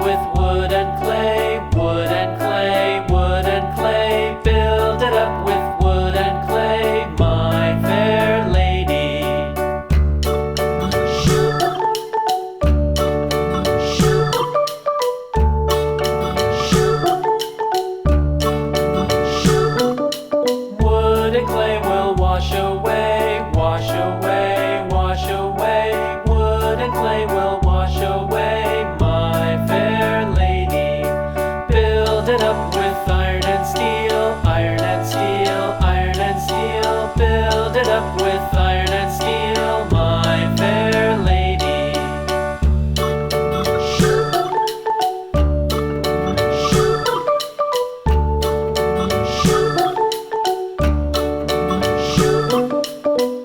with wood and clay, wood and clay, wood and clay. Build it up with wood and clay, my fair lady. Wood and clay will wash away, wash away, wash away. Wood and clay will wash away, my fair lady. Build it up with iron and steel, iron and steel, iron and steel. Build it up with iron and steel, my fair lady.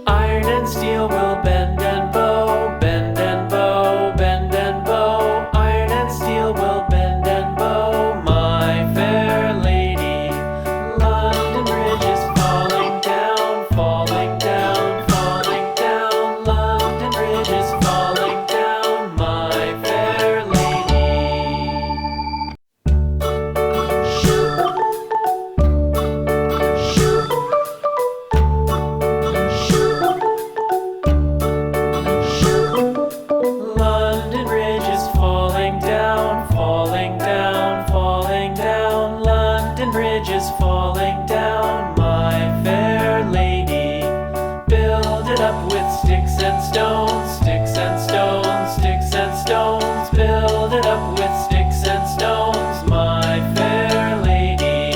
Iron and steel will bend and bow, bend and bow, bend and bow. Iron and steel will bend and bow, my fair lady. London Bridge is falling down, falling down, falling down. London Bridge is falling down, my fair lady. London Bridge is falling down, falling down, falling down. London Bridge is falling down, my fair lady. Build it up with sticks and stones, sticks and stones, sticks and stones. Build it up with sticks and stones, my fair lady.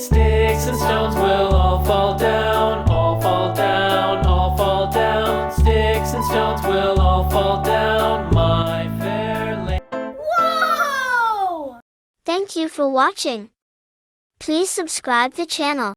Sticks and stones will all fall down, all fall down, all fall down. Sticks and stones will all fall down, my fair lady. Whoa! Thank you for watching. Please subscribe the channel.